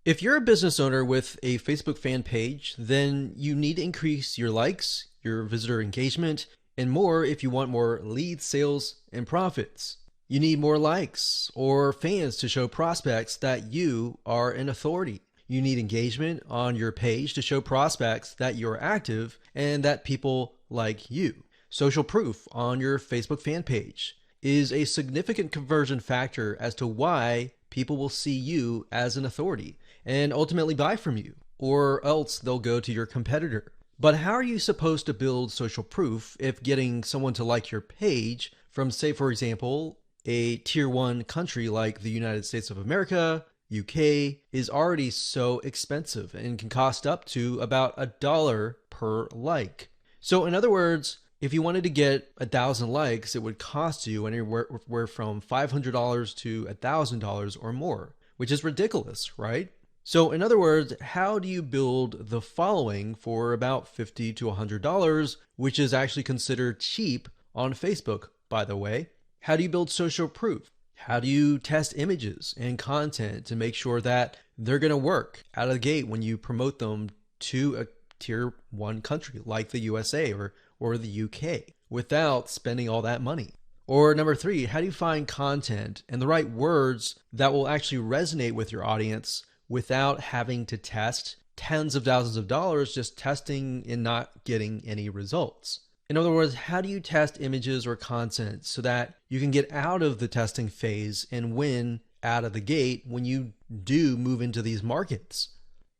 If you're a business owner with a Facebook fan page, then you need to increase your likes, your visitor engagement, and more if you want more leads, sales, and profits. You need more likes or fans to show prospects that you are an authority. You need engagement on your page to show prospects that you're active and that people like you. Social proof on your Facebook fan page is a significant conversion factor as to why people will see you as an authority and ultimately buy from you, or else they'll go to your competitor. But how are you supposed to build social proof if getting someone to like your page from, say, for example, a tier one country like the United States of America, UK, is already so expensive and can cost up to about $1 per like? So in other words, if you wanted to get 1,000 likes, it would cost you anywhere from $500 to $1,000 or more, which is ridiculous, right? So in other words, how do you build the following for about $50 to $100, which is actually considered cheap on Facebook, by the way? How do you build social proof? How do you test images and content to make sure that they're going to work out of the gate when you promote them to a tier one country like the USA or the UK without spending all that money? Or number three, how do you find content and the right words that will actually resonate with your audience without having to test tens of thousands of dollars just testing and not getting any results? In other words, how do you test images or content so that you can get out of the testing phase and win out of the gate when you do move into these markets?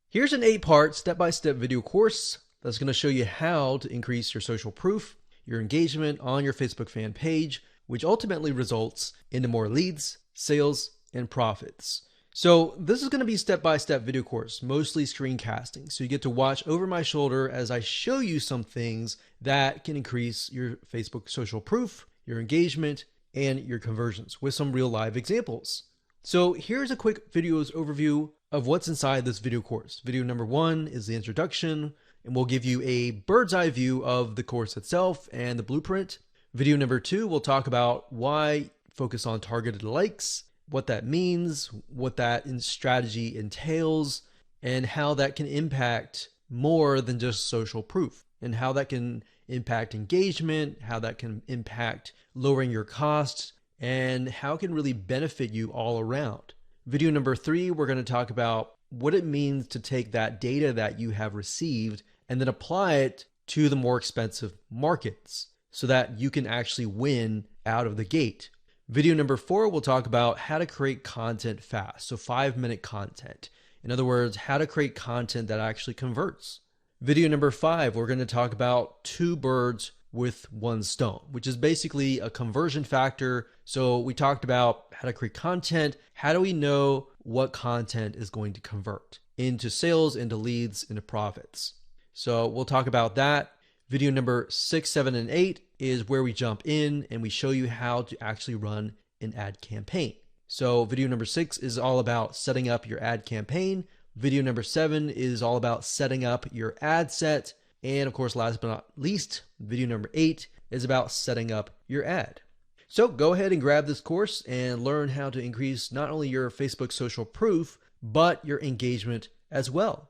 Here's an 8-part step-by-step video course that's going to show you how to increase your social proof, your engagement on your Facebook fan page, which ultimately results into more leads, sales, and profits. So this is going to be a step-by-step video course, mostly screencasting. So you get to watch over my shoulder as I show you some things that can increase your Facebook social proof, your engagement, and your conversions with some real live examples. So here's a quick video's overview of what's inside this video course. Video number 1 is the introduction, and we'll give you a bird's eye view of the course itself and the blueprint. Video number 2, we'll talk about why focus on targeted likes, what that means, what that strategy entails, and how that can impact more than just social proof, and how that can impact engagement, how that can impact lowering your costs, and how it can really benefit you all around. Video number 3, we're going to talk about what it means to take that data that you have received and then apply it to the more expensive markets so that you can actually win out of the gate. Video number 4, we'll talk about how to create content fast. So 5-minute content. In other words, how to create content that actually converts. Video number 5, we're going to talk about 2 birds with 1 stone, which is basically a conversion factor. So we talked about how to create content. How do we know what content is going to convert into sales, into leads, into profits? So we'll talk about that. Video number 6, 7, and 8 is where we jump in and we show you how to actually run an ad campaign. So video number 6 is all about setting up your ad campaign. Video number 7 is all about setting up your ad set. And of course, last but not least, video number 8 is about setting up your ad. So go ahead and grab this course and learn how to increase not only your Facebook social proof, but your engagement as well.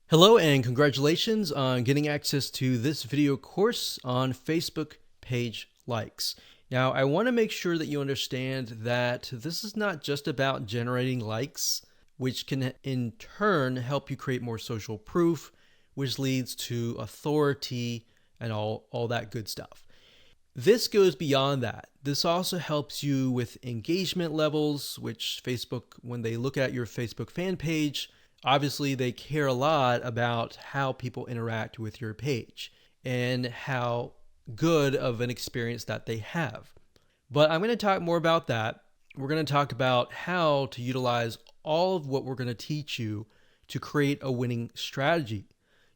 Hello and congratulations on getting access to this video course on Facebook page likes. Now, I want to make sure that you understand that this is not just about generating likes, which can in turn help you create more social proof, which leads to authority and all that good stuff. This goes beyond that. This also helps you with engagement levels, which Facebook, when they look at your Facebook fan page, obviously they care a lot about how people interact with your page and how good of an experience that they have. But I'm going to talk more about that. We're going to talk about how to utilize all of what we're going to teach you to create a winning strategy.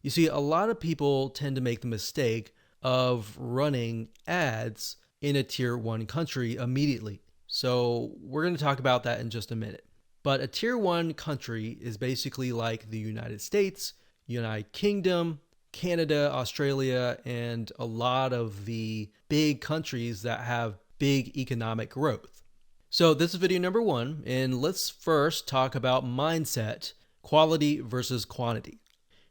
You see, a lot of people tend to make the mistake of running ads in a tier 1 country immediately. So we're going to talk about that in just a minute. But a tier 1 country is basically like the United States, United Kingdom, Canada, Australia, and a lot of the big countries that have big economic growth. So this is video number 1, and let's first talk about mindset, quality versus quantity.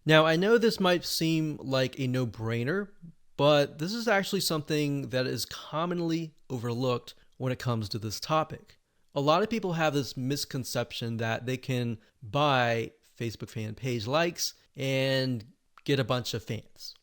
Now, I know this might seem like a no-brainer, but this is actually something that is commonly overlooked when it comes to this topic. A lot of people have this misconception that they can buy Facebook fan page likes and get a bunch of fans.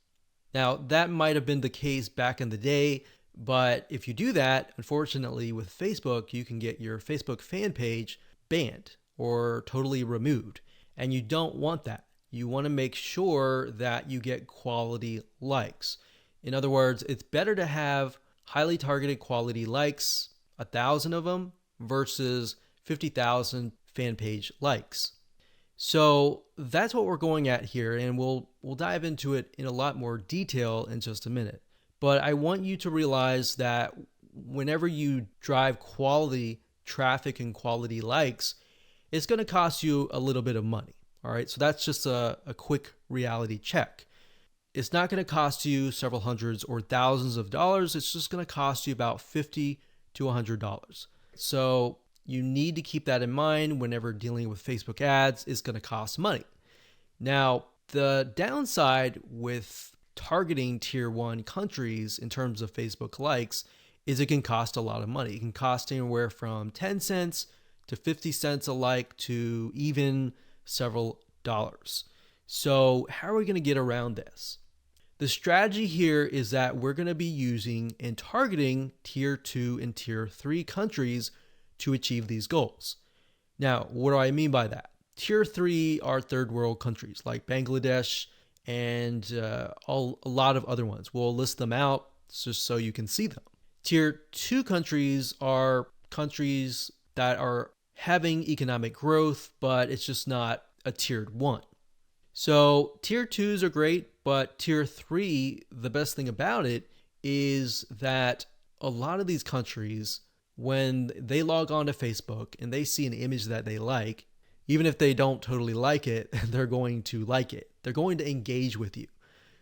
Now, that might have been the case back in the day, but if you do that, unfortunately, with Facebook, you can get your Facebook fan page banned or totally removed. And you don't want that. You want to make sure that you get quality likes. In other words, it's better to have highly targeted quality likes, 1,000 of them, versus 50,000 fan page likes. So that's what we're going at here, and we'll dive into it in a lot more detail in just a minute. But I want you to realize that whenever you drive quality traffic and quality likes, it's going to cost you a little bit of money. All right, so that's just a quick reality check. It's not going to cost you several hundreds or thousands of dollars. It's just going to cost you about $50 to $100. So you need to keep that in mind whenever dealing with Facebook ads. It's going to cost money. Now, the downside with targeting tier 1 countries in terms of Facebook likes is it can cost a lot of money. It can cost anywhere from 10 cents to 50 cents a like to even several dollars. So how are we going to get around this? The strategy here is that we're going to be using and targeting tier 2 and tier 3 countries to achieve these goals. Now, what do I mean by that? Tier 3 are third world countries like Bangladesh and a lot of other ones. We'll list them out just so you can see them. Tier 2 countries are countries that are having economic growth, but it's just not a tiered 1. So tier 2s are great, but tier 3, the best thing about it is that a lot of these countries, when they log on to Facebook and they see an image that they like, even if they don't totally like it, they're going to like it. They're going to engage with you.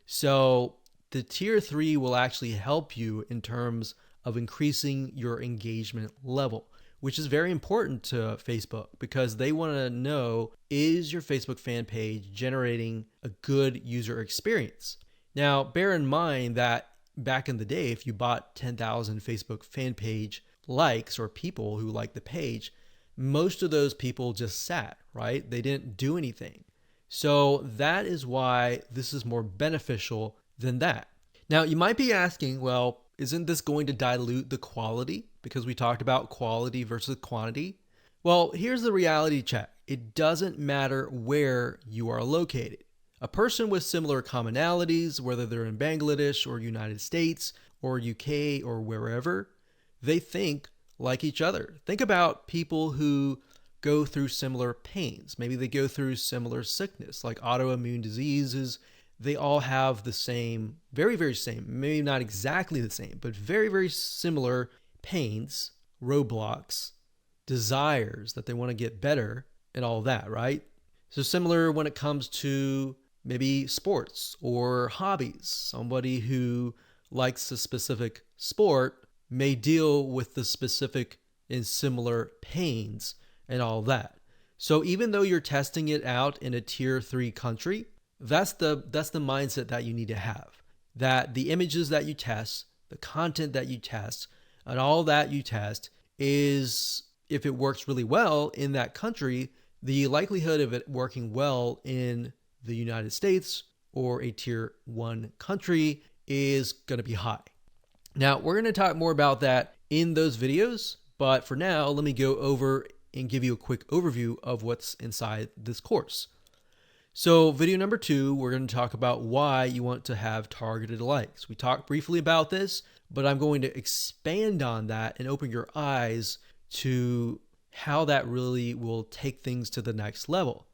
So the tier 3 will actually help you in terms of increasing your engagement level, which is very important to Facebook because they want to know, is your Facebook fan page generating a good user experience? Now, bear in mind that back in the day, if you bought 10,000 Facebook fan page likes or people who liked the page, most of those people just sat, right? They didn't do anything. So that is why this is more beneficial than that. Now, you might be asking, well, isn't this going to dilute the quality? Because we talked about quality versus quantity. Well, here's the reality check. It doesn't matter where you are located. A person with similar commonalities, whether they're in Bangladesh or United States or UK or wherever, they think like each other. Think about people who go through similar pains. Maybe they go through similar sickness, like autoimmune diseases. They all have the same, very, very same, maybe not exactly the same, but very, very similar pains, roadblocks, desires that they want to get better and all that, right? So similar when it comes to maybe sports or hobbies. Somebody who likes a specific sport may deal with the specific and similar pains and all that. So even though you're testing it out in a tier 3 country, that's the mindset that you need to have. That the images that you test, the content that you test, and all that you test is, if it works really well in that country, the likelihood of it working well in the United States or a tier 1 country is going to be high. Now, we're going to talk more about that in those videos, but for now, let me go over and give you a quick overview of what's inside this course. So video number 2, we're going to talk about why you want to have targeted likes. We talked briefly about this, but I'm going to expand on that and open your eyes to how that really will take things to the next level.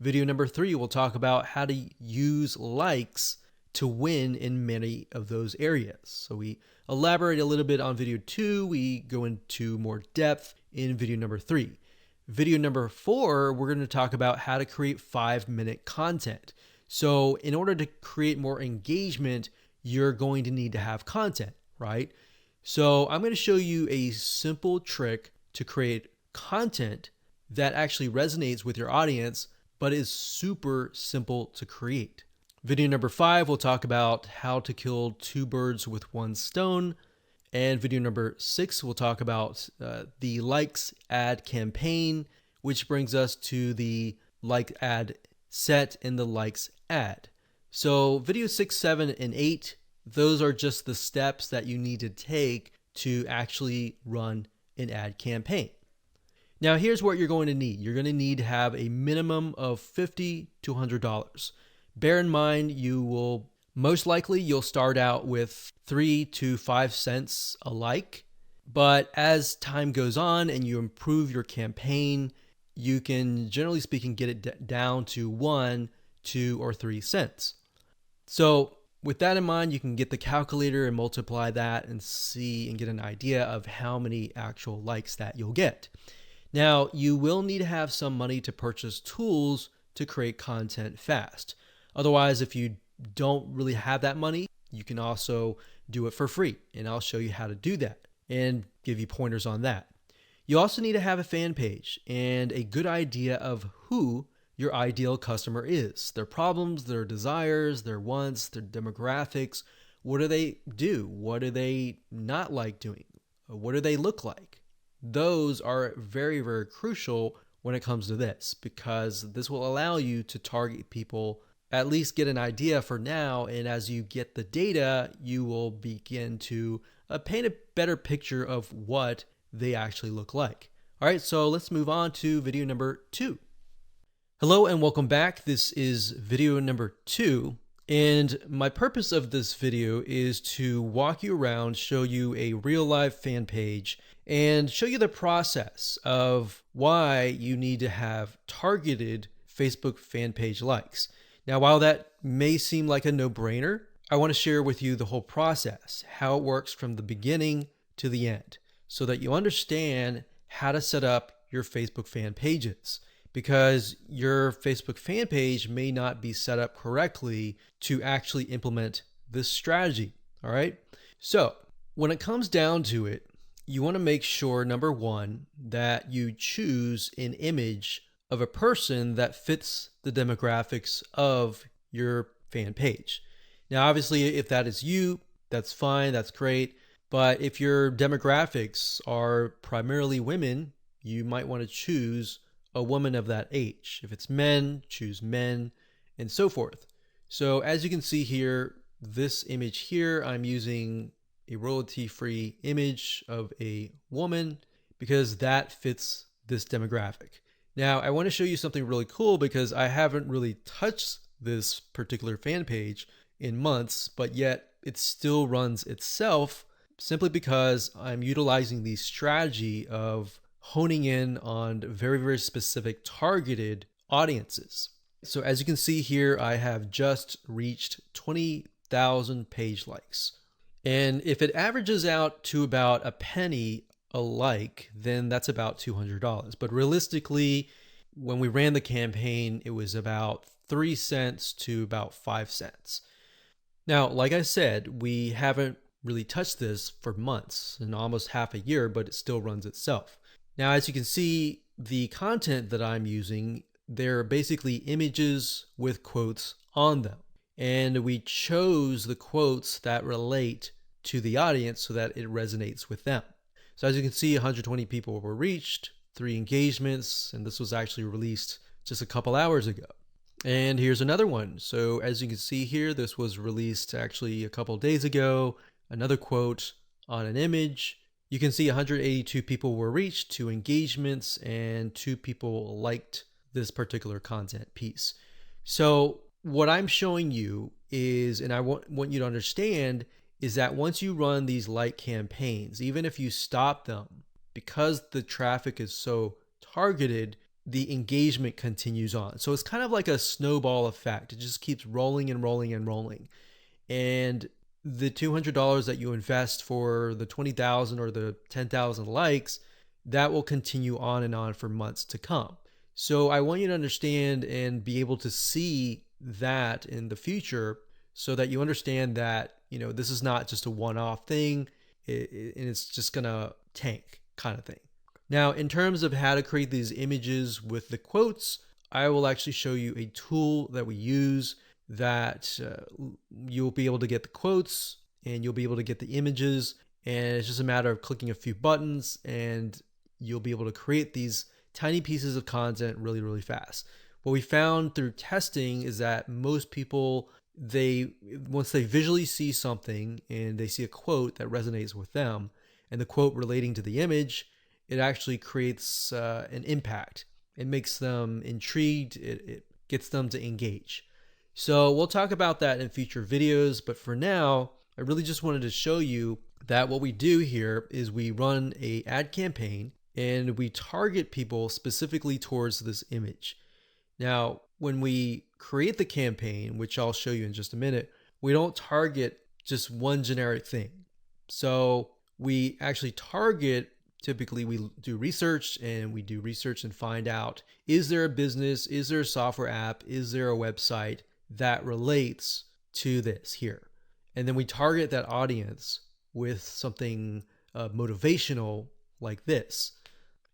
Video number 3, we'll talk about how to use likes to win in many of those areas. So we elaborate a little bit on video 2. We go into more depth in video number 3. Video number 4, we're going to talk about how to create 5-minute content. So in order to create more engagement, you're going to need to have content, right? So I'm going to show you a simple trick to create content that actually resonates with your audience, but is super simple to create. Video number 5, we'll talk about how to kill 2 birds with 1 stone. And video number 6, we'll talk about the likes ad campaign, which brings us to the like ad set and the likes ad. So video 6, 7, and 8, those are just the steps that you need to take to actually run an ad campaign. Now here's what you're going to need. You're going to need to have a minimum of $50 to $100. Bear in mind, most likely you'll start out with 3 to 5 cents a like, but as time goes on and you improve your campaign, you can, generally speaking, get it down to 1, 2, or 3 cents. So with that in mind, you can get the calculator and multiply that and see and get an idea of how many actual likes that you'll get. Now, you will need to have some money to purchase tools to create content fast. Otherwise, if you don't really have that money, you can also do it for free. And I'll show you how to do that and give you pointers on that. You also need to have a fan page and a good idea of who your ideal customer is, their problems, their desires, their wants, their demographics. What do they do? What do they not like doing? What do they look like? Those are very, very crucial when it comes to this, because this will allow you to target people, at least get an idea for now. And as you get the data, you will begin to paint a better picture of what they actually look like. All right, so let's move on to video number 2. Hello and welcome back. This is video number 2. And my purpose of this video is to walk you around, show you a real live fan page, and show you the process of why you need to have targeted Facebook fan page likes. Now, while that may seem like a no-brainer, I want to share with you the whole process, how it works from the beginning to the end, so that you understand how to set up your Facebook fan pages, because your Facebook fan page may not be set up correctly to actually implement this strategy. All right. So when it comes down to it, you want to make sure, number 1, that you choose an image of a person that fits the demographics of your fan page. Now, obviously, if that is you, that's fine, that's great. But if your demographics are primarily women, you might want to choose a woman of that age. If it's men, choose men, and so forth. So as you can see here, this image here, I'm using a royalty-free image of a woman because that fits this demographic. Now, I want to show you something really cool because I haven't really touched this particular fan page in months, but yet it still runs itself simply because I'm utilizing the strategy of honing in on very, very specific targeted audiences. So as you can see here, I have just reached 20,000 page likes. And if it averages out to about a penny a like, then that's about $200. But realistically, when we ran the campaign, it was about 3 cents to about 5 cents. Now, like I said, we haven't really touched this for months and almost half a year, but it still runs itself. Now, as you can see, the content that I'm using, they're basically images with quotes on them. And we chose the quotes that relate to the audience so that it resonates with them. So as you can see, 120 people were reached, 3 engagements, and this was actually released just a couple hours ago. And here's another one. So as you can see here, this was released actually a couple days ago. Another quote on an image. You can see 182 people were reached, 2 engagements, and 2 people liked this particular content piece. So what I'm showing you is, and I want you to understand, is that once you run these like campaigns, even if you stop them, because the traffic is so targeted, the engagement continues on. So it's kind of like a snowball effect. It just keeps rolling and rolling and rolling. And the $200 that you invest for the 20,000 or the 10,000 likes, that will continue on and on for months to come. So I want you to understand and be able to see that in the future so that you understand that, this is not just a one-off thing and it's just gonna tank kind of thing. Now, in terms of how to create these images with the quotes I will actually show you a tool that we use that you'll be able to get the quotes and you'll be able to get the images. And it's just a matter of clicking a few buttons and you'll be able to create these tiny pieces of content really, really fast. What we found through testing is that most people, once they visually see something and they see a quote that resonates with them and the quote relating to the image, it actually creates an impact. It makes them intrigued. It gets them to engage. So we'll talk about that in future videos, but for now, I really just wanted to show you that what we do here is we run an ad campaign and we target people specifically towards this image. Now, when we create the campaign, which I'll show you in just a minute, we don't target just one generic thing. So we actually target, typically we do research and find out, is there a business, is there a software app, is there a website that relates to this here? And then we target that audience with something motivational like this.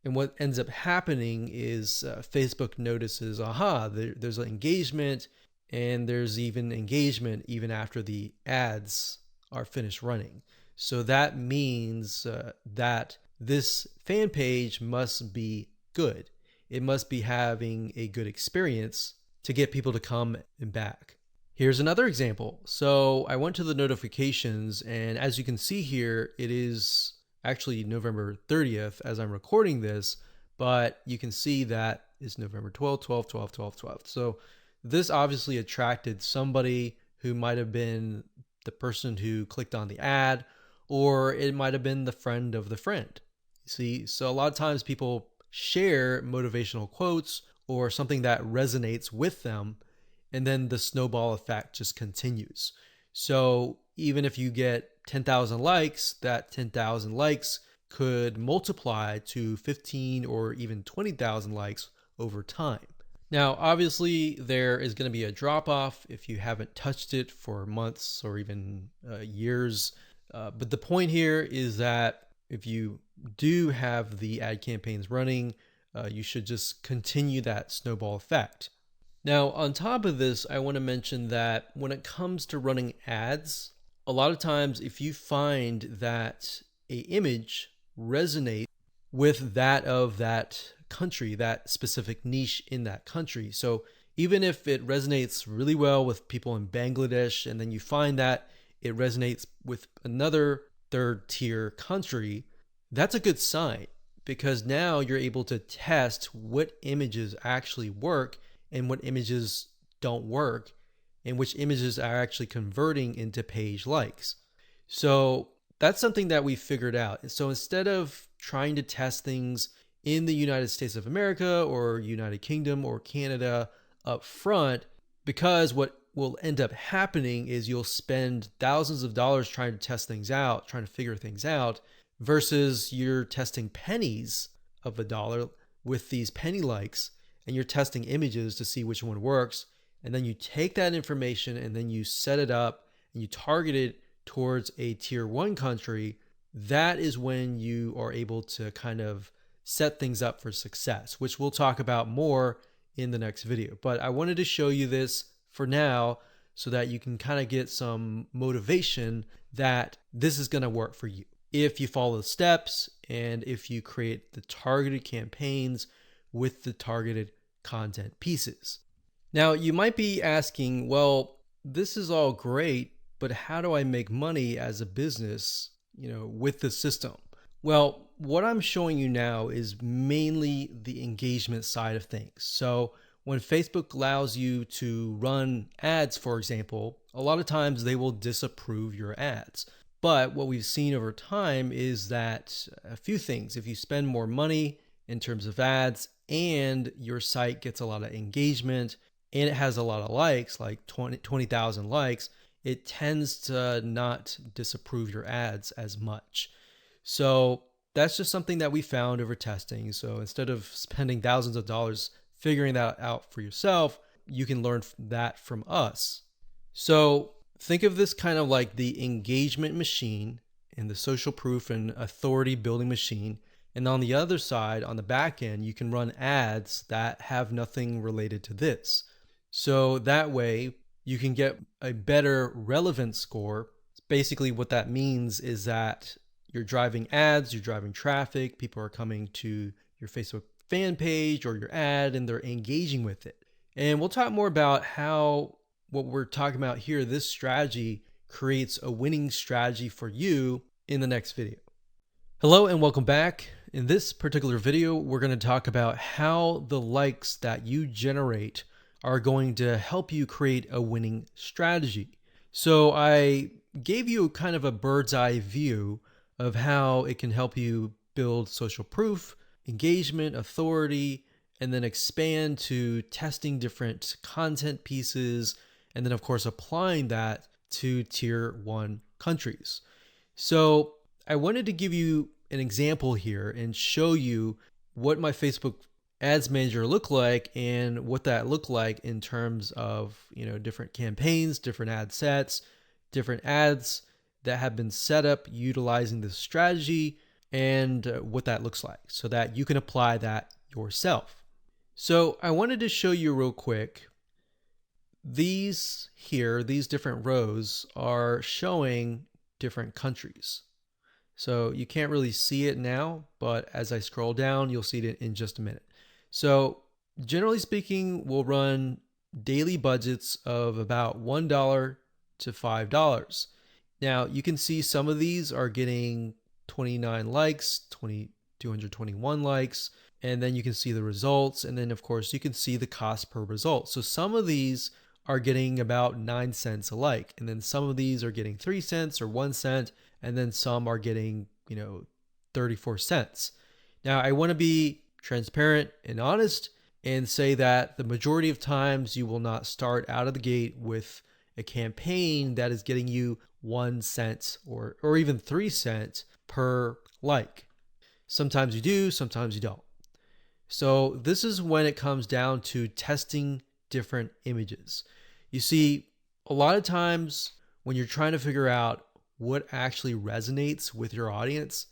And what ends up happening is Facebook notices, there's an engagement, and there's even engagement even after the ads are finished running. So that means that this fan page must be good. It must be having a good experience to get people to come and back. Here's another example. So I went to the notifications, and as you can see here, it is actually November 30th as I'm recording this, but you can see that it's November 12th, 12th, 12th, 12th, 12th. So this obviously attracted somebody who might have been the person who clicked on the ad, or it might have been the friend of the friend. See, so a lot of times people share motivational quotes or something that resonates with them, and then the snowball effect just continues. So even if you get 10,000 likes, that 10,000 likes could multiply to 15 or even 20,000 likes over time. Now, obviously, there is going to be a drop off if you haven't touched it for months or even years. But the point here is that if you do have the ad campaigns running, you should just continue that snowball effect. Now, on top of this, I want to mention that when it comes to running ads, a lot of times if you find that an image resonates with that of that country, that specific niche in that country. So even if it resonates really well with people in Bangladesh, and then you find that it resonates with another third tier country, that's a good sign, because now you're able to test what images actually work and what images don't work, and which images are actually converting into page likes. So that's something that we figured out. So instead of trying to test things in the United States of America or United Kingdom or Canada up front, because what will end up happening is you'll spend thousands of dollars trying to test things out, trying to figure things out, versus you're testing pennies of a dollar with these penny likes, and you're testing images to see which one works. And then you take that information and then you set it up and you target it towards a tier 1 country. That is when you are able to kind of set things up for success, which we'll talk about more in the next video. But I wanted to show you this for now so that you can kind of get some motivation that this is going to work for you if you follow the steps and if you create the targeted campaigns with the targeted content pieces. Now, you might be asking, well, this is all great, but how do I make money as a business, with the system? Well, what I'm showing you now is mainly the engagement side of things. So when Facebook allows you to run ads, for example, a lot of times they will disapprove your ads. But what we've seen over time is that a few things, if you spend more money in terms of ads and your site gets a lot of engagement and it has a lot of likes, like 20,000 likes, it tends to not disapprove your ads as much. So that's just something that we found over testing. So instead of spending thousands of dollars figuring that out for yourself, you can learn that from us. So think of this kind of like the engagement machine and the social proof and authority building machine. And on the other side, on the back end, you can run ads that have nothing related to this. So that way you can get a better relevance score. Basically, what that means is that you're driving ads, you're driving traffic, people are coming to your Facebook fan page or your ad and they're engaging with it. And we'll talk more about how what we're talking about here, this strategy creates a winning strategy for you in the next video. Hello and welcome back. In this particular video, we're going to talk about how the likes that you generate are going to help you create a winning strategy. So I gave you kind of a bird's eye view of how it can help you build social proof, engagement, authority, and then expand to testing different content pieces, and then of course applying that to tier 1 countries. So I wanted to give you an example here and show you what my Facebook Ads Manager looked like and what that looked like in terms of, different campaigns, different ad sets, different ads that have been set up utilizing this strategy, and what that looks like so that you can apply that yourself. So I wanted to show you real quick. These different rows are showing different countries. So you can't really see it now, but as I scroll down, you'll see it in just a minute. So generally speaking, we'll run daily budgets of about $1 to $5. Now you can see some of these are getting 29 likes, 221 likes, and then you can see the results. And then of course you can see the cost per result. So some of these are getting about 9 cents a like. And then some of these are getting 3 cents or 1 cent. And then some are getting, 34 cents. Now I want to be transparent and honest and say that the majority of times you will not start out of the gate with a campaign that is getting you 1 cent or even 3 cents per like. Sometimes you do, sometimes you don't. So this is when it comes down to testing different images. You see, a lot of times when you're trying to figure out what actually resonates with your audience,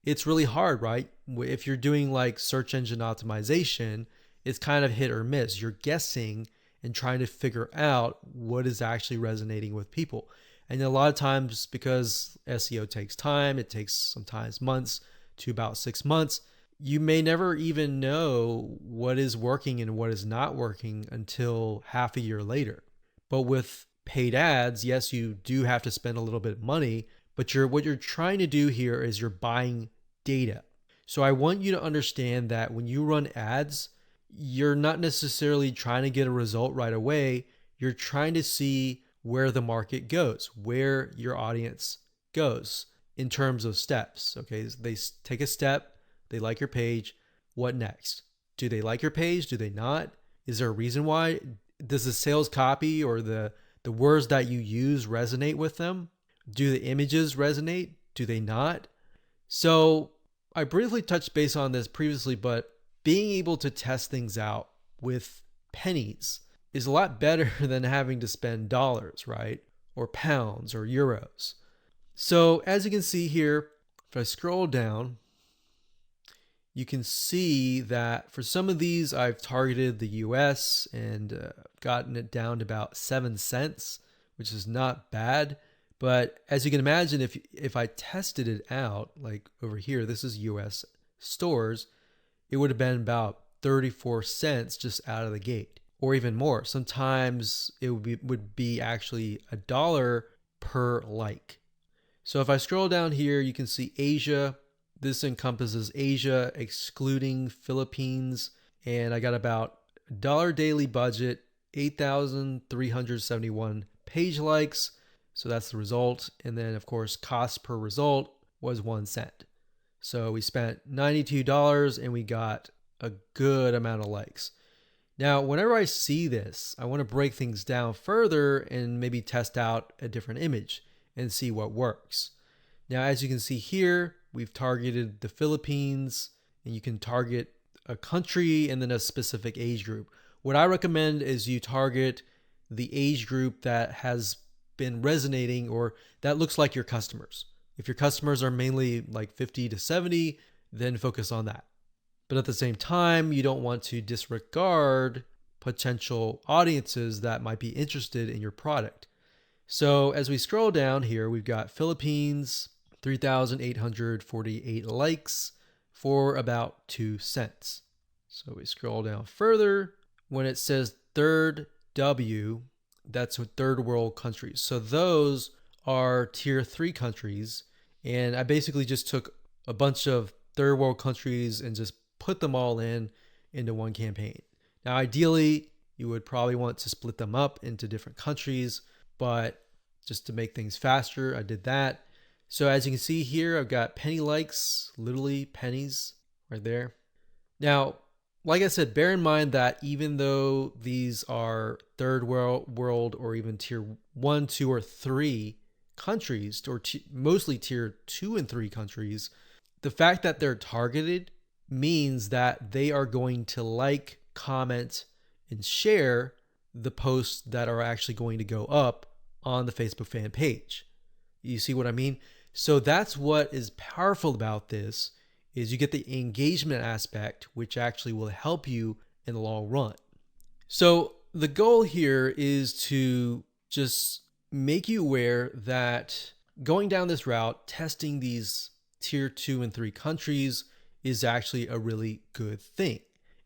it's really hard, right? If you're doing like search engine optimization, it's kind of hit or miss. You're guessing and trying to figure out what is actually resonating with people. And a lot of times, because SEO takes time, it takes sometimes months to about 6 months, you may never even know what is working and what is not working until half a year later. But with paid ads, yes, you do have to spend a little bit of money, but what you're trying to do here is you're buying data. So I want you to understand that when you run ads, you're not necessarily trying to get a result right away. You're trying to see where the market goes, where your audience goes in terms of steps. Okay, they take a step, they like your page. What next? Do they like your page? Do they not? Is there a reason why? Does the sales copy or the words that you use resonate with them? Do the images resonate? Do they not? So I briefly touched base on this previously, but being able to test things out with pennies is a lot better than having to spend dollars, right? Or pounds or euros. So as you can see here, if I scroll down, you can see that for some of these, I've targeted the US and gotten it down to about 7 cents, which is not bad. But as you can imagine, if I tested it out, like over here, this is US stores, it would have been about 34 cents just out of the gate, or even more. Sometimes it would be actually $1 per like. So if I scroll down here, you can see Asia. This encompasses Asia, excluding Philippines. And I got about $1 daily budget, 8,371 page likes. So that's the result. And then of course, cost per result was 1 cent. So we spent $92 and we got a good amount of likes. Now, whenever I see this, I want to break things down further and maybe test out a different image and see what works. Now, as you can see here, we've targeted the Philippines, and you can target a country and then a specific age group. What I recommend is you target the age group that has been resonating or that looks like your customers. If your customers are mainly like 50 to 70, then focus on that. But at the same time, you don't want to disregard potential audiences that might be interested in your product. So as we scroll down here, we've got Philippines, 3,848 likes for about 2 cents. So we scroll down further. When it says third W, that's third world countries. So those are tier 3 countries. And I basically just took a bunch of third world countries and just put them all into one campaign. Now, ideally, you would probably want to split them up into different countries, but just to make things faster, I did that. So as you can see here, I've got penny likes, literally pennies right there. Now, like I said, bear in mind that even though these are third world or even tier 1, 2, or 3 countries, or mostly tier 2 and 3 countries, the fact that they're targeted means that they are going to like, comment, and share the posts that are actually going to go up on the Facebook fan page. You see what I mean? So that's what is powerful about this, is you get the engagement aspect, which actually will help you in the long run. So the goal here is to just make you aware that going down this route, testing these tier 2 and 3 countries is actually a really good thing.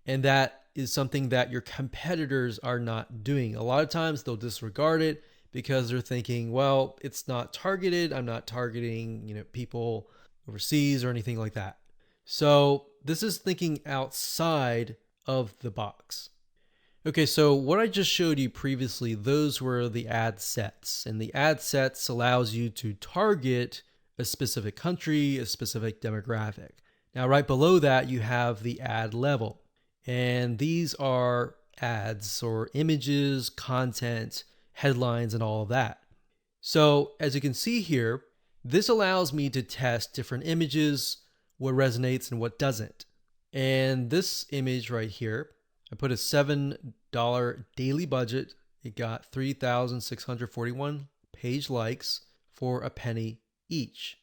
And that is something that your competitors are not doing. A lot of times they'll disregard it because they're thinking, well, it's not targeted. I'm not targeting, people overseas or anything like that. So this is thinking outside of the box. Okay, so what I just showed you previously, those were the ad sets. And the ad sets allows you to target a specific country, a specific demographic. Now, right below that, you have the ad level. And these are ads or images, content, headlines, and all of that. So as you can see here, this allows me to test different images, what resonates and what doesn't. And this image right here, I put a $7 daily budget. It got 3,641 page likes for a penny each.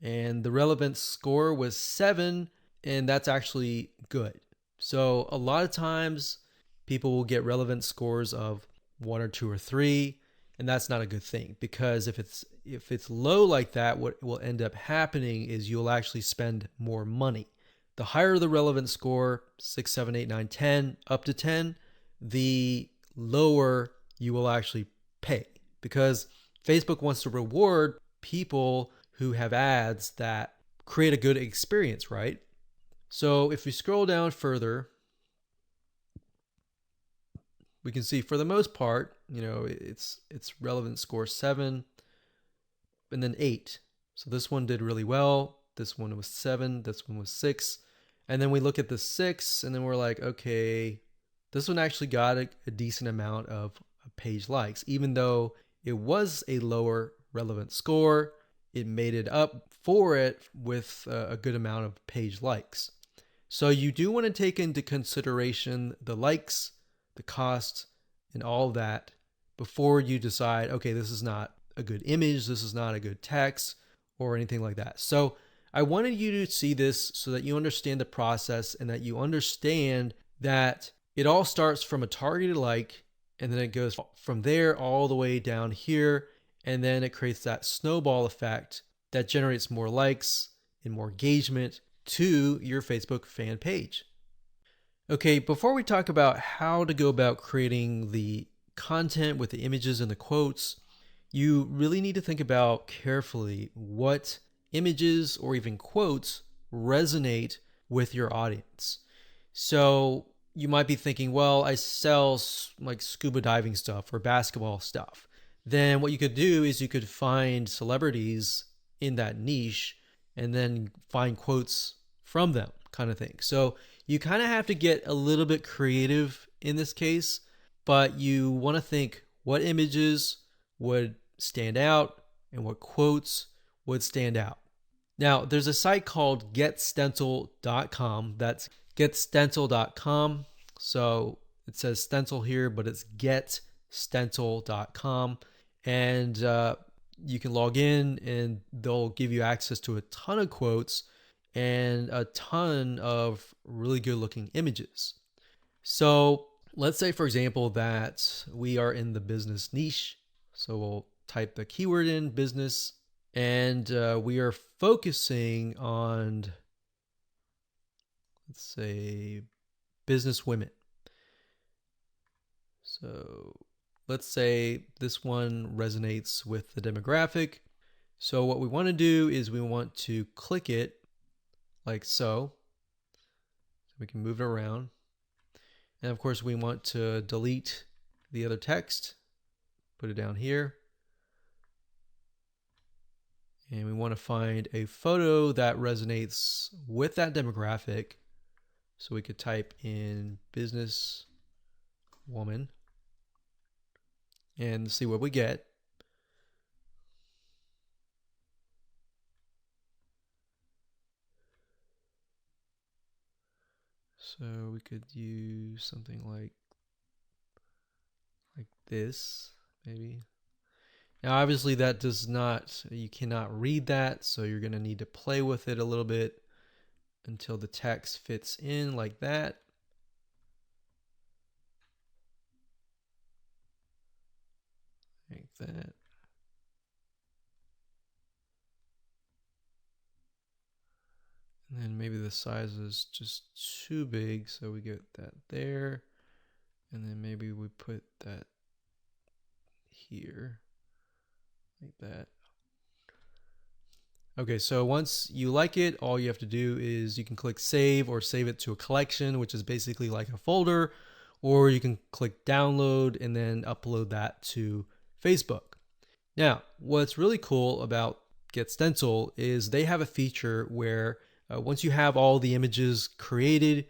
And the relevance score was 7, and that's actually good. So a lot of times people will get relevance scores of 1 or 2 or 3, and that's not a good thing, because if it's low like that, what will end up happening is you'll actually spend more money. The higher the relevance score, 6, 7, 8, 9, 10, up to 10, the lower you will actually pay, because Facebook wants to reward people who have ads that create a good experience, right? So if we scroll down further, we can see for the most part, it's relevant score 7 and then 8. So this one did really well. This one was 7. This one was 6. And then we look at the 6 and then we're like, okay, this one actually got a decent amount of page likes. Even though it was a lower relevant score, it made it up for it with a good amount of page likes. So you do want to take into consideration the likes, the cost, and all of that before you decide, okay, this is not a good image, this is not a good text, or anything like that. So I wanted you to see this so that you understand the process and that you understand that it all starts from a targeted like, and then it goes from there all the way down here, and then it creates that snowball effect that generates more likes and more engagement to your Facebook fan page. Okay, before we talk about how to go about creating the content with the images and the quotes, you really need to think about carefully what images or even quotes resonate with your audience. So you might be thinking, well, I sell like scuba diving stuff or basketball stuff. Then what you could do is you could find celebrities in that niche and then find quotes from them, kind of thing. So you kind of have to get a little bit creative in this case, but you want to think what images would stand out and what quotes would stand out. Now, there's a site called getstencil.com. That's getstencil.com. So it says stencil here, but it's getstencil.com. And you can log in and they'll give you access to a ton of quotes. and a ton of really good looking images. So let's say, for example, that we are in the business niche. So we'll type the keyword in business, and we are focusing on, let's say, business women. So let's say this one resonates with the demographic. So what we want to do is we want to click it like so. We can move it around. And of course we want to delete the other text, put it down here. And we want to find a photo that resonates with that demographic. So we could type in business woman and see what we get. So we could use something like this, maybe. Now, obviously that does not, you cannot read that. So you're going to need to play with it a little bit until the text fits in like that. Like that. And then maybe the size is just too big, so we get that there. And then maybe we put that here, like that. Okay, so once you like it, all you have to do is you can click save or save it to a collection, which is basically like a folder, or you can click download and then upload that to Facebook. Now, what's really cool about Get Stencil is they have a feature where once you have all the images created,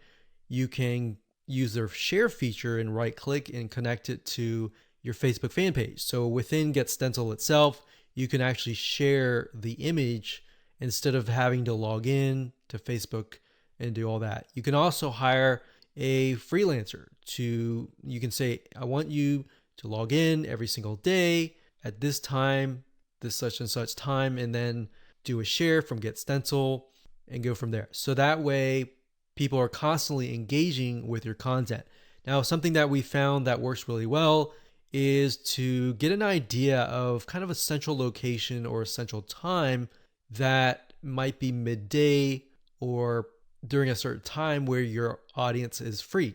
you can use their share feature and right click and connect it to your Facebook fan page. So within Get Stencil itself, you can actually share the image instead of having to log in to Facebook and do all that. You can also hire a freelancer you can say, I want you to log in every single day at this time, this such and such time, and then do a share from Get Stencil and go from there. So that way people are constantly engaging with your content. Now, something that we found that works really well is to get an idea of kind of a central location or a central time that might be midday or during a certain time where your audience is free,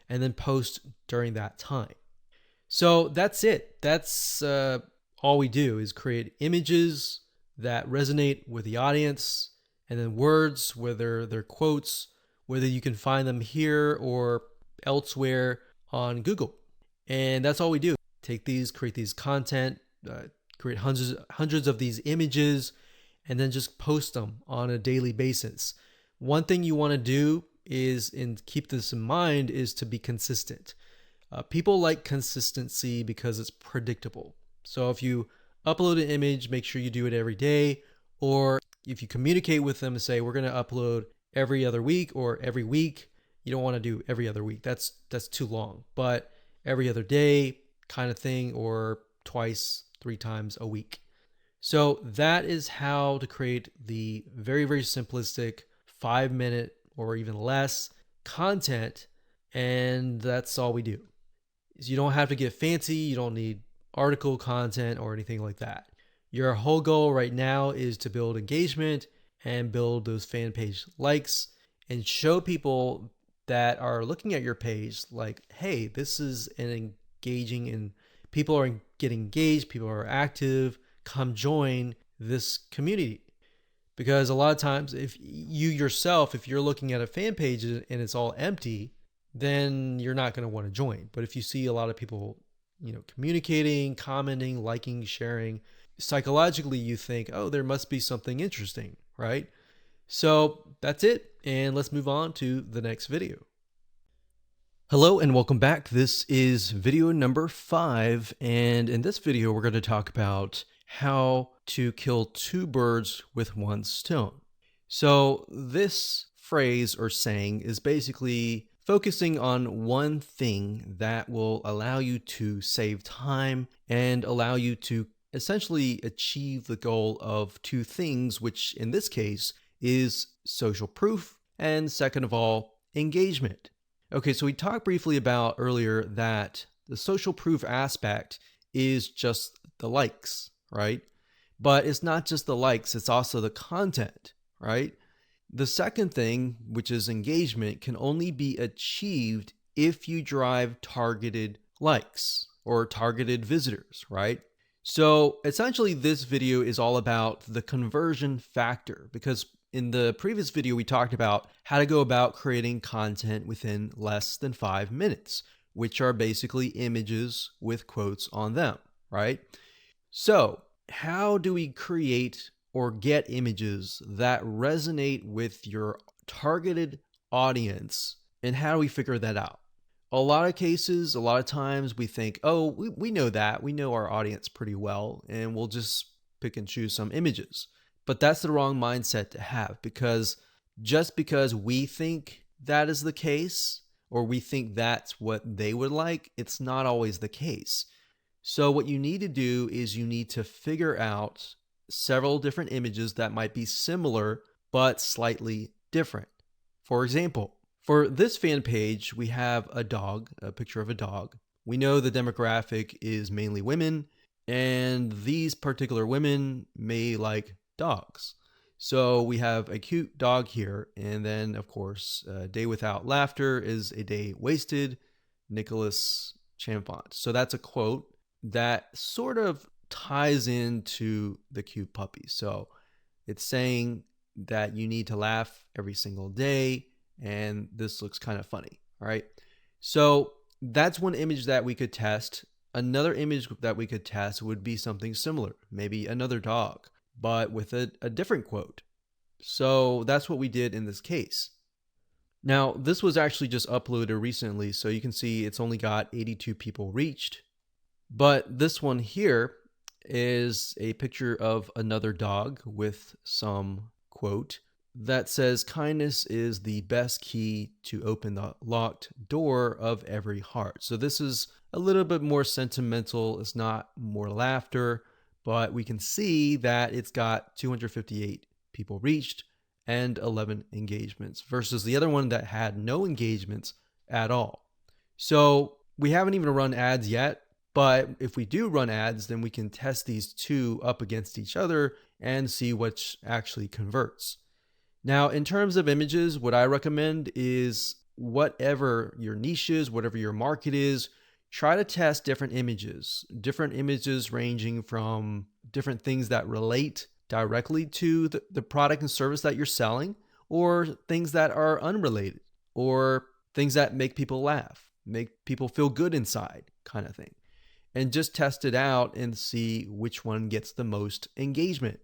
and then post during that time. So that's it. That's all we do is create images that resonate with the audience, and then words, whether they're quotes, whether you can find them here or elsewhere on Google. And that's all we do. Take these, create these content, create hundreds of these images, and then just post them on a daily basis. One thing you want to do is, and keep this in mind, is to be consistent. People like consistency because it's predictable. So if you upload an image, make sure you do it every day. Or if you communicate with them and say, we're going to upload every other week or every week, you don't want to do every other week. That's too long. But every other day kind of thing, or twice, 3 times a week. So that is how to create the very, very simplistic 5-minute or even less content. And that's all we do. You don't have to get fancy. You don't need article content or anything like that. Your whole goal right now is to build engagement and build those fan page likes and show people that are looking at your page like, hey, this is an engaging, and people are getting engaged, people are active, come join this community. Because a lot of times if you're looking at a fan page and it's all empty, then you're not going to want to join. But if you see a lot of people, communicating, commenting, liking, sharing, psychologically you think, oh, there must be something interesting, right? So that's it. And let's move on to the next video. Hello and welcome back. This is video number 5. And in this video, we're going to talk about how to kill 2 birds with 1 stone. So this phrase or saying is basically focusing on one thing that will allow you to save time and allow you to essentially achieve the goal of 2 things, which in this case is social proof, and second of all, engagement. Okay, so we talked briefly about earlier that the social proof aspect is just the likes, right? But it's not just the likes, it's also the content, right? The second thing, which is engagement, can only be achieved if you drive targeted likes or targeted visitors, right? So essentially, this video is all about the conversion factor because in the previous video, we talked about how to go about creating content within less than 5 minutes, which are basically images with quotes on them, right? So, how do we create or get images that resonate with your targeted audience? And how do we figure that out? A lot of cases, a lot of times we think, oh, we know that. We know our audience pretty well, and we'll just pick and choose some images. But that's the wrong mindset to have because just because we think that is the case or we think that's what they would like, it's not always the case. So what you need to do is you need to figure out several different images that might be similar but slightly different. For example, for this fan page, we have a dog, a picture of a dog. We know the demographic is mainly women, and these particular women may like dogs. So we have a cute dog here, and then, of course, a day without laughter is a day wasted, Nicholas Chamfont. So that's a quote that sort of ties into the cute puppy. So it's saying that you need to laugh every single day, and this looks kind of funny. All right. So that's one image that we could test. Another image that we could test would be something similar, maybe another dog, but with a different quote. So that's what we did in this case. Now, this was actually just uploaded recently, so you can see it's only got 82 people reached. But this one here is a picture of another dog with some quote that says, kindness is the best key to open the locked door of every heart. So this is a little bit more sentimental. It's not more laughter, but we can see that it's got 258 people reached and 11 engagements versus the other one that had no engagements at all. So we haven't even run ads yet, but if we do run ads, then we can test these two up against each other and see which actually converts. Now, in terms of images, what I recommend is whatever your niche is, whatever your market is, try to test different images ranging from different things that relate directly to the product and service that you're selling, or things that are unrelated, or things that make people laugh, make people feel good inside, kind of thing. And just test it out and see which one gets the most engagement.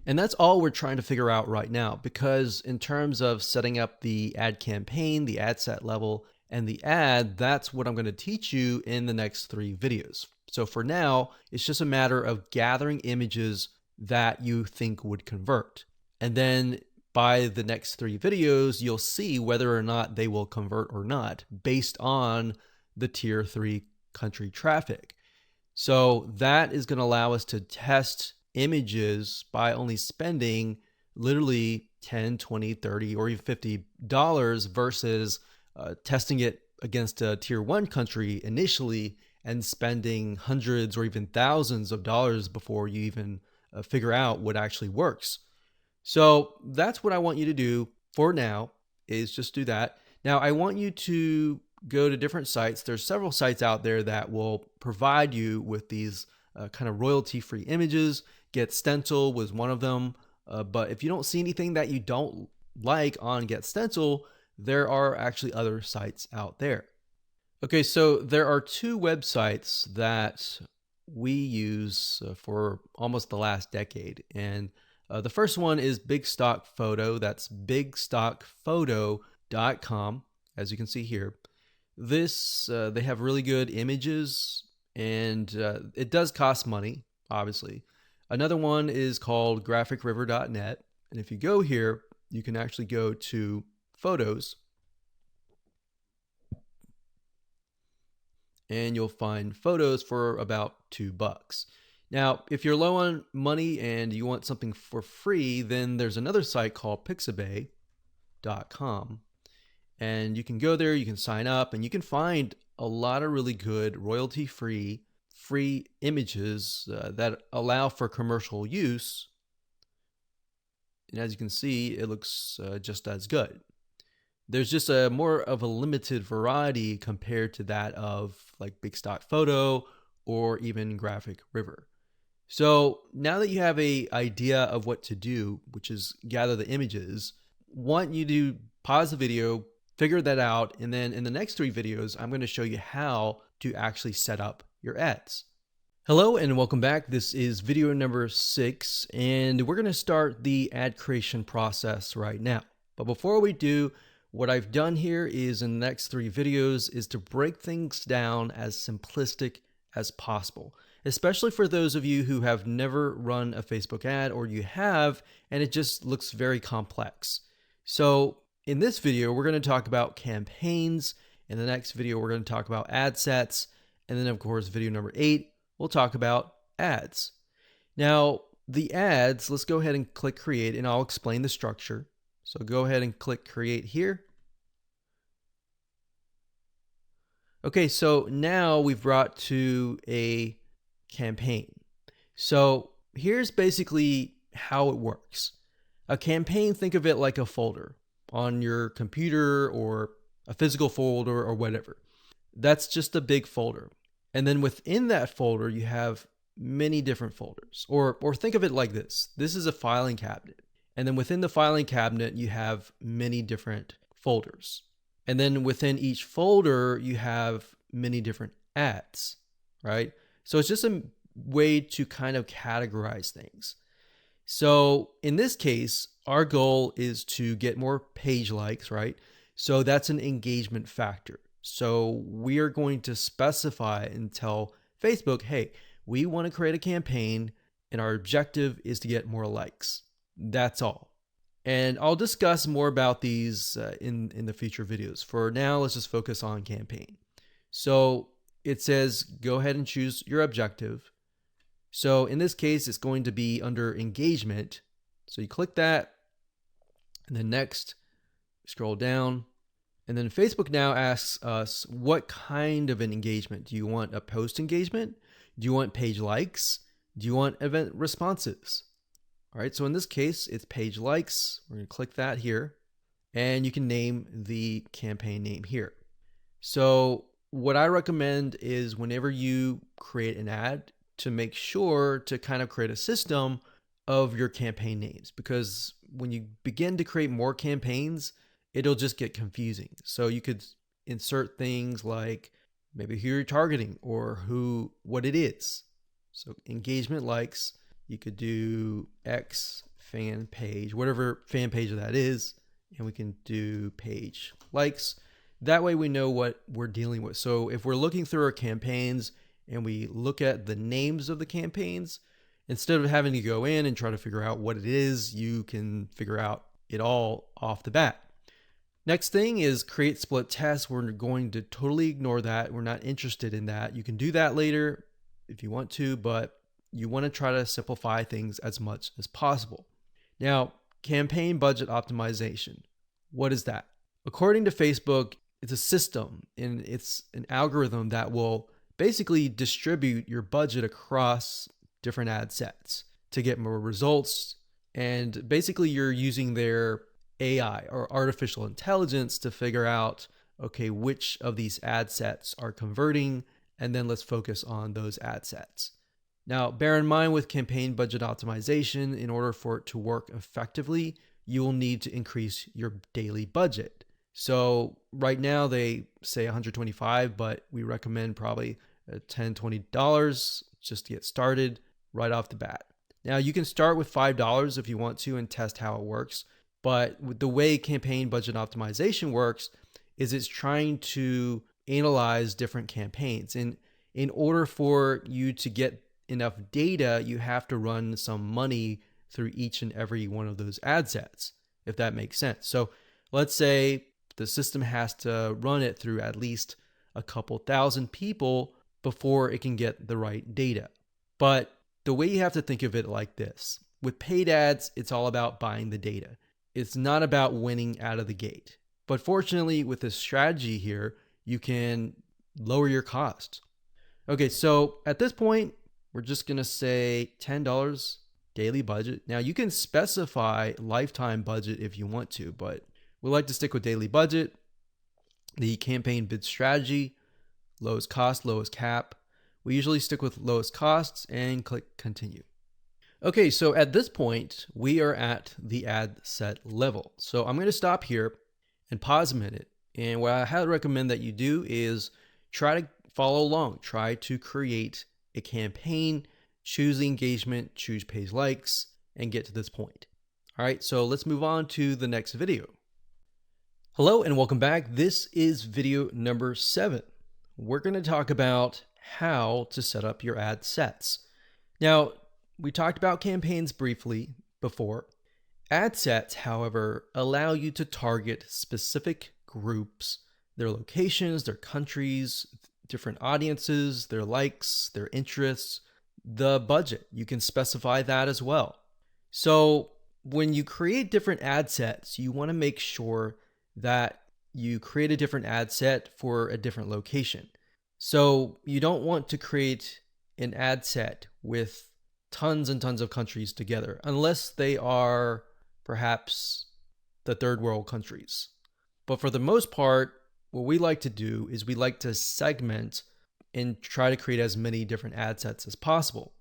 And that's all we're trying to figure out right now, because in terms of setting up the ad campaign, the ad set level, and the ad, that's what I'm going to teach you in the next 3 videos. So for now, it's just a matter of gathering images that you think would convert. And then by the next 3 videos, you'll see whether or not they will convert or not based on the tier 3 country traffic. So that is going to allow us to test images by only spending literally $10, $20, $30, or even $50 versus testing it against a tier 1 country initially and spending hundreds or even thousands of dollars before you even figure out what actually works. So that's what I want you to do for now, is just do that. Now, I want you to go to different sites. There's several sites out there that will provide you with these kind of royalty-free images. Get Stencil was one of them. But if you don't see anything that you don't like on Get Stencil, there are actually other sites out there. Okay, so there are 2 websites that we use for almost the last decade. And the first one is Big Stock Photo. That's bigstockphoto.com, as you can see here. This, they have really good images, and it does cost money, obviously. Another one is called graphicriver.net. And if you go here, you can actually go to photos, and you'll find photos for about $2. Now, if you're low on money and you want something for free, then there's another site called Pixabay.com. And you can go there, you can sign up, and you can find a lot of really good royalty-free free images that allow for commercial use. And as you can see, it looks just as good. There's just a more of a limited variety compared to that of like Big Stock Photo or even Graphic River. So now that you have a idea of what to do, which is gather the images, want you to pause the video, figure that out, and then in the next 3 videos, I'm going to show you how to actually set up your ads. Hello and welcome back. This is video number 6, and we're going to start the ad creation process right now. But before we do, what I've done here is in the next 3 videos is to break things down as simplistic as possible, especially for those of you who have never run a Facebook ad, or you have and it just looks very complex. So in this video, we're going to talk about campaigns. In the next video, we're going to talk about ad sets. And then of course, video number 8, we'll talk about ads. Now the ads, let's go ahead and click create and I'll explain the structure. So go ahead and click create here. Okay, so now we've brought to a campaign. So here's basically how it works. A campaign, think of it like a folder on your computer or a physical folder or whatever. That's just a big folder. And then within that folder, you have many different folders. Or think of it like this. This is a filing cabinet. And then within the filing cabinet, you have many different folders. And then within each folder, you have many different ads, right? So it's just a way to kind of categorize things. So in this case, our goal is to get more page likes, right? So that's an engagement factor. So we are going to specify and tell Facebook, hey, we want to create a campaign and our objective is to get more likes. That's all. And I'll discuss more about these in the future videos. For now, let's just focus on campaign. So it says, go ahead and choose your objective. So in this case, it's going to be under engagement. So you click that and then next, scroll down. And then Facebook now asks us, what kind of an engagement? Do you want a post engagement? Do you want page likes? Do you want event responses? All right, so in this case, it's page likes. We're going to click that here, and you can name the campaign name here. So what I recommend is whenever you create an ad, to make sure to kind of create a system of your campaign names, because when you begin to create more campaigns, it'll just get confusing. So you could insert things like maybe who you're targeting or what it is. So engagement likes. You could do X fan page, whatever fan page that is, and we can do page likes. That way we know what we're dealing with. So if we're looking through our campaigns and we look at the names of the campaigns, instead of having to go in and try to figure out what it is, you can figure out it all off the bat. Next thing is create split tests. We're going to totally ignore that. We're not interested in that. You can do that later if you want to, but you want to try to simplify things as much as possible. Now, campaign budget optimization. What is that? According to Facebook, it's a system and it's an algorithm that will basically distribute your budget across different ad sets to get more results. And basically you're using their AI or artificial intelligence to figure out, okay, which of these ad sets are converting, and then let's focus on those ad sets. Now, bear in mind with campaign budget optimization, in order for it to work effectively, you will need to increase your daily budget. So right now they say $125, but we recommend probably $10, $20 just to get started right off the bat. Now you can start with $5 if you want to and test how it works. But with the way campaign budget optimization works is it's trying to analyze different campaigns. And in order for you to get enough data, you have to run some money through each and every one of those ad sets, if that makes sense. So let's say the system has to run it through at least a couple thousand people before it can get the right data. But the way you have to think of it like this. With paid ads, it's all about buying the data. It's not about winning out of the gate. But fortunately, with this strategy here, you can lower your costs. Okay, so at this point, we're just going to say $10 daily budget. Now, you can specify lifetime budget if you want to, but we like to stick with daily budget. The campaign bid strategy, lowest cost, lowest cap. We usually stick with lowest costs and click continue. Okay, so at this point, we are at the ad set level. So I'm going to stop here and pause a minute. And what I highly recommend that you do is try to follow along. Try to create a campaign, choose the engagement, choose page likes, and get to this point. All right, so let's move on to the next video. Hello and welcome back. This is video number 7. We're going to talk about how to set up your ad sets. Now, we talked about campaigns briefly before. Ad sets, however, allow you to target specific groups, their locations, their countries, different audiences, their likes, their interests, the budget. You can specify that as well. So when you create different ad sets, you want to make sure that you create a different ad set for a different location. So you don't want to create an ad set with tons and tons of countries together, unless they are perhaps the third world countries. But for the most part, what we like to do is we like to segment and try to create as many different ad sets as possible.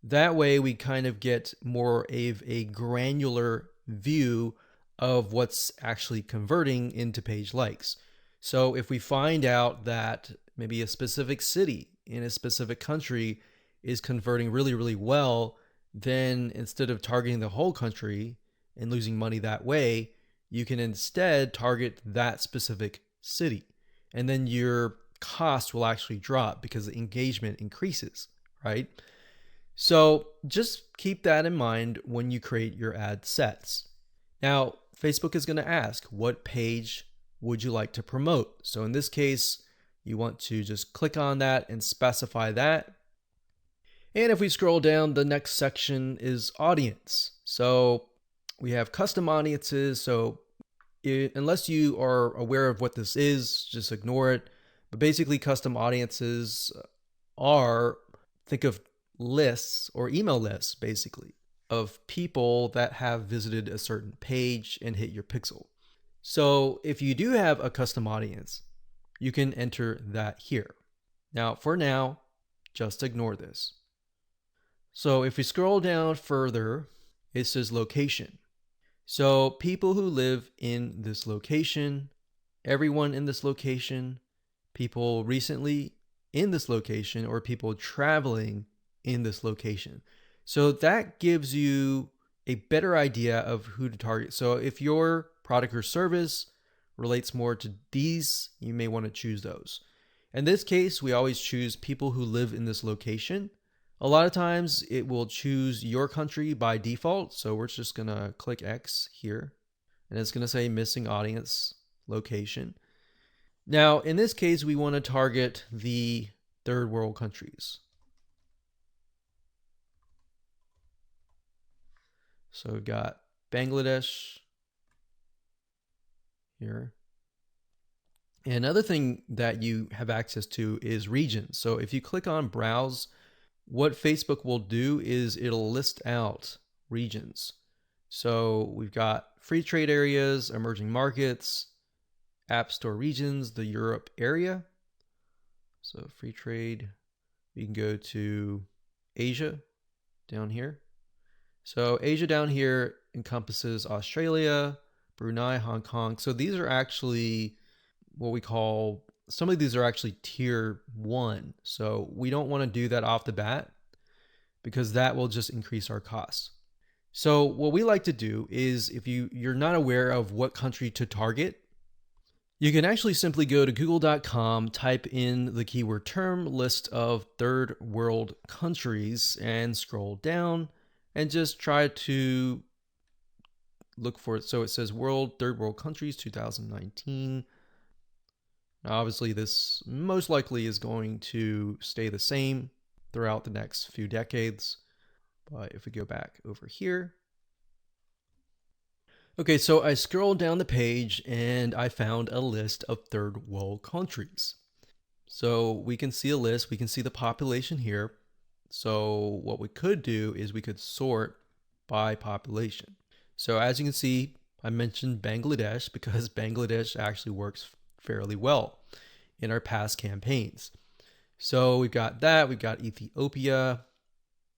That way we kind of get more of a granular view of what's actually converting into page likes. So if we find out that maybe a specific city in a specific country is converting really, really well, then instead of targeting the whole country and losing money that way, you can instead target that specific city. And then your cost will actually drop because the engagement increases, right? So just keep that in mind when you create your ad sets. Now, Facebook is going to ask, what page would you like to promote? So in this case, you want to just click on that and specify that. And if we scroll down, the next section is audience. So we have custom audiences. So unless you are aware of what this is, just ignore it. But basically, custom audiences are, think of lists or email lists, basically, of people that have visited a certain page and hit your pixel. So if you do have a custom audience, you can enter that here. Now, for now, just ignore this. So if we scroll down further, it says location. So people who live in this location, everyone in this location, people recently in this location, or people traveling in this location. So that gives you a better idea of who to target. So if your product or service relates more to these, you may want to choose those. In this case, we always choose people who live in this location. A lot of times it will choose your country by default. So we're just going to click X here and it's going to say missing audience location. Now, in this case, we want to target the third world countries. So we've got Bangladesh here. And another thing that you have access to is regions. So if you click on browse, what Facebook will do is it'll list out regions. So we've got free trade areas, emerging markets, app store regions, the Europe area. So free trade, we can go to Asia down here. So Asia down here encompasses Australia, Brunei, Hong Kong. So these are actually what we call, some of these are actually tier 1. So we don't want to do that off the bat because that will just increase our costs. So what we like to do is, if you're not aware of what country to target, you can actually simply go to google.com, type in the keyword term list of third world countries and scroll down and just try to look for it. So it says third world countries 2019. Now, obviously this most likely is going to stay the same throughout the next few decades. But if we go back over here, okay, so I scrolled down the page and I found a list of third world countries. So we can see a list, we can see the population here. So what we could do is we could sort by population. So as you can see, I mentioned Bangladesh because Bangladesh actually works fairly well in our past campaigns. So we've got that, we've got Ethiopia,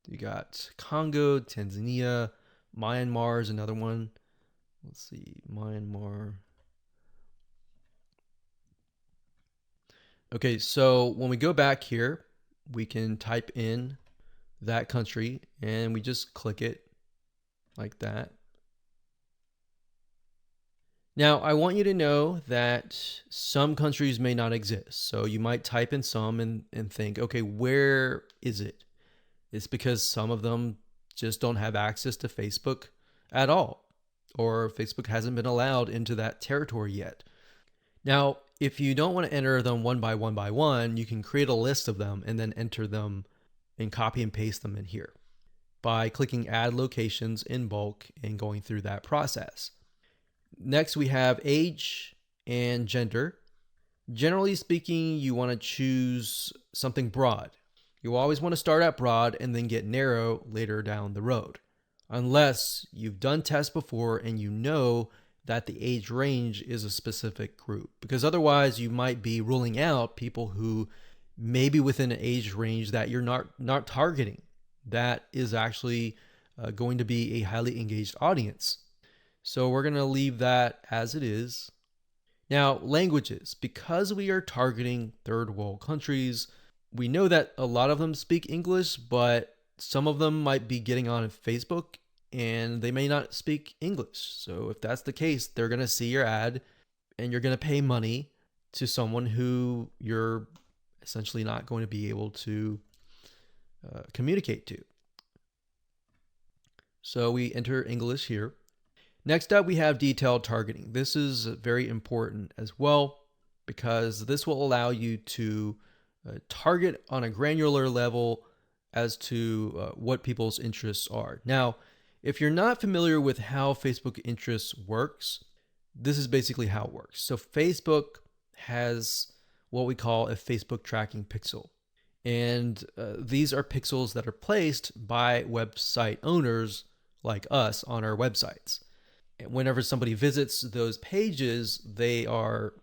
we got Congo, Tanzania, Myanmar is another one. Let's see, Myanmar. Okay, so when we go back here, we can type in that country and we just click it like that. Now, I want you to know that some countries may not exist. So you might type in some and think, okay, where is it? It's because some of them just don't have access to Facebook at all, or Facebook hasn't been allowed into that territory yet. Now, if you don't want to enter them one by one, you can create a list of them and then enter them and copy and paste them in here by clicking add locations in bulk and going through that process. Next, we have age and gender. Generally speaking, you want to choose something broad. You always want to start out broad and then get narrow later down the road, unless you've done tests before and you know that the age range is a specific group, because otherwise you might be ruling out people who may be within an age range that you're not targeting. That is actually going to be a highly engaged audience. So we're going to leave that as it is. Now, languages. Because we are targeting third world countries, we know that a lot of them speak English, but some of them might be getting on Facebook and they may not speak English. So if that's the case, they're going to see your ad and you're going to pay money to someone who you're essentially not going to be able to communicate to. So we enter English here. Next up, we have detailed targeting. This is very important as well because this will allow you to target on a granular level as to what people's interests are. Now, if you're not familiar with how Facebook interests works, this is basically how it works. So Facebook has what we call a Facebook tracking pixel. And these are pixels that are placed by website owners like us on our websites. And whenever somebody visits those pages, they are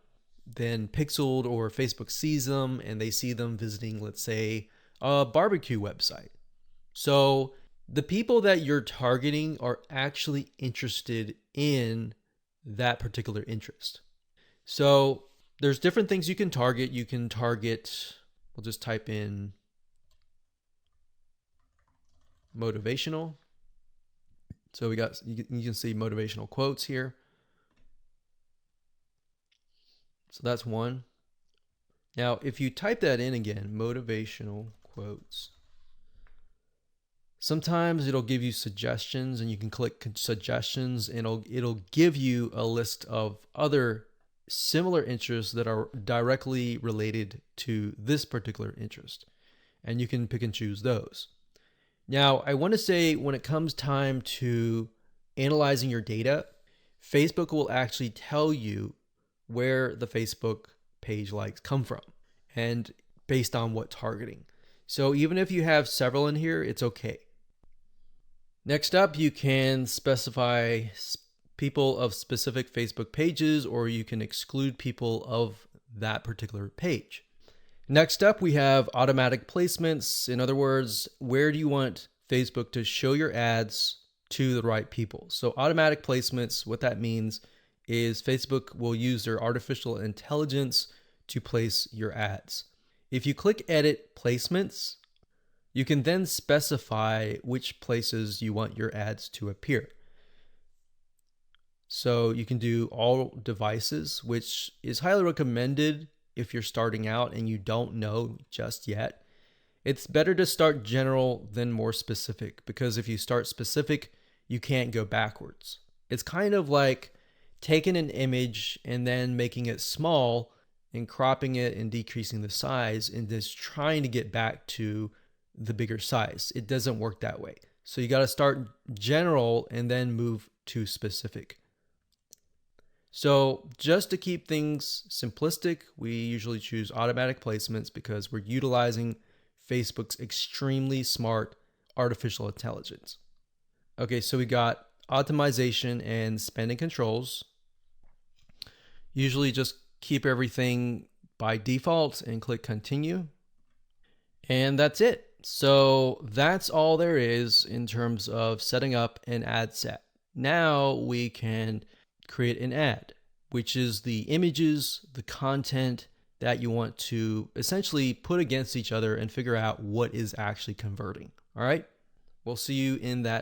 then pixeled, or Facebook sees them and they see them visiting, let's say, a barbecue website. So the people that you're targeting are actually interested in that particular interest. So there's different things you can target. You can target, we'll just type in motivational. So you can see motivational quotes here. So that's one. Now, if you type that in again, motivational quotes, sometimes it'll give you suggestions and you can click suggestions and it'll give you a list of other similar interests that are directly related to this particular interest. And you can pick and choose those. Now, I want to say when it comes time to analyzing your data, Facebook will actually tell you where the Facebook page likes come from and based on what targeting. So even if you have several in here, it's okay. Next up, you can specify people of specific Facebook pages, or you can exclude people of that particular page. Next up, we have automatic placements. In other words, where do you want Facebook to show your ads to the right people? So automatic placements, what that means is Facebook will use their artificial intelligence to place your ads. If you click edit placements, you can then specify which places you want your ads to appear. So you can do all devices, which is highly recommended if you're starting out and you don't know just yet. It's better to start general than more specific, because if you start specific, you can't go backwards. It's kind of like taking an image and then making it small and cropping it and decreasing the size and just trying to get back to the bigger size. It doesn't work that way. So you got to start general and then move to specific. So just to keep things simplistic, we usually choose automatic placements because we're utilizing Facebook's extremely smart artificial intelligence. Okay, so we got optimization and spending controls. Usually just keep everything by default and click continue. And that's it. So that's all there is in terms of setting up an ad set. Now we can create an ad, which is the images, the content that you want to essentially put against each other and figure out what is actually converting. All right. We'll see you in that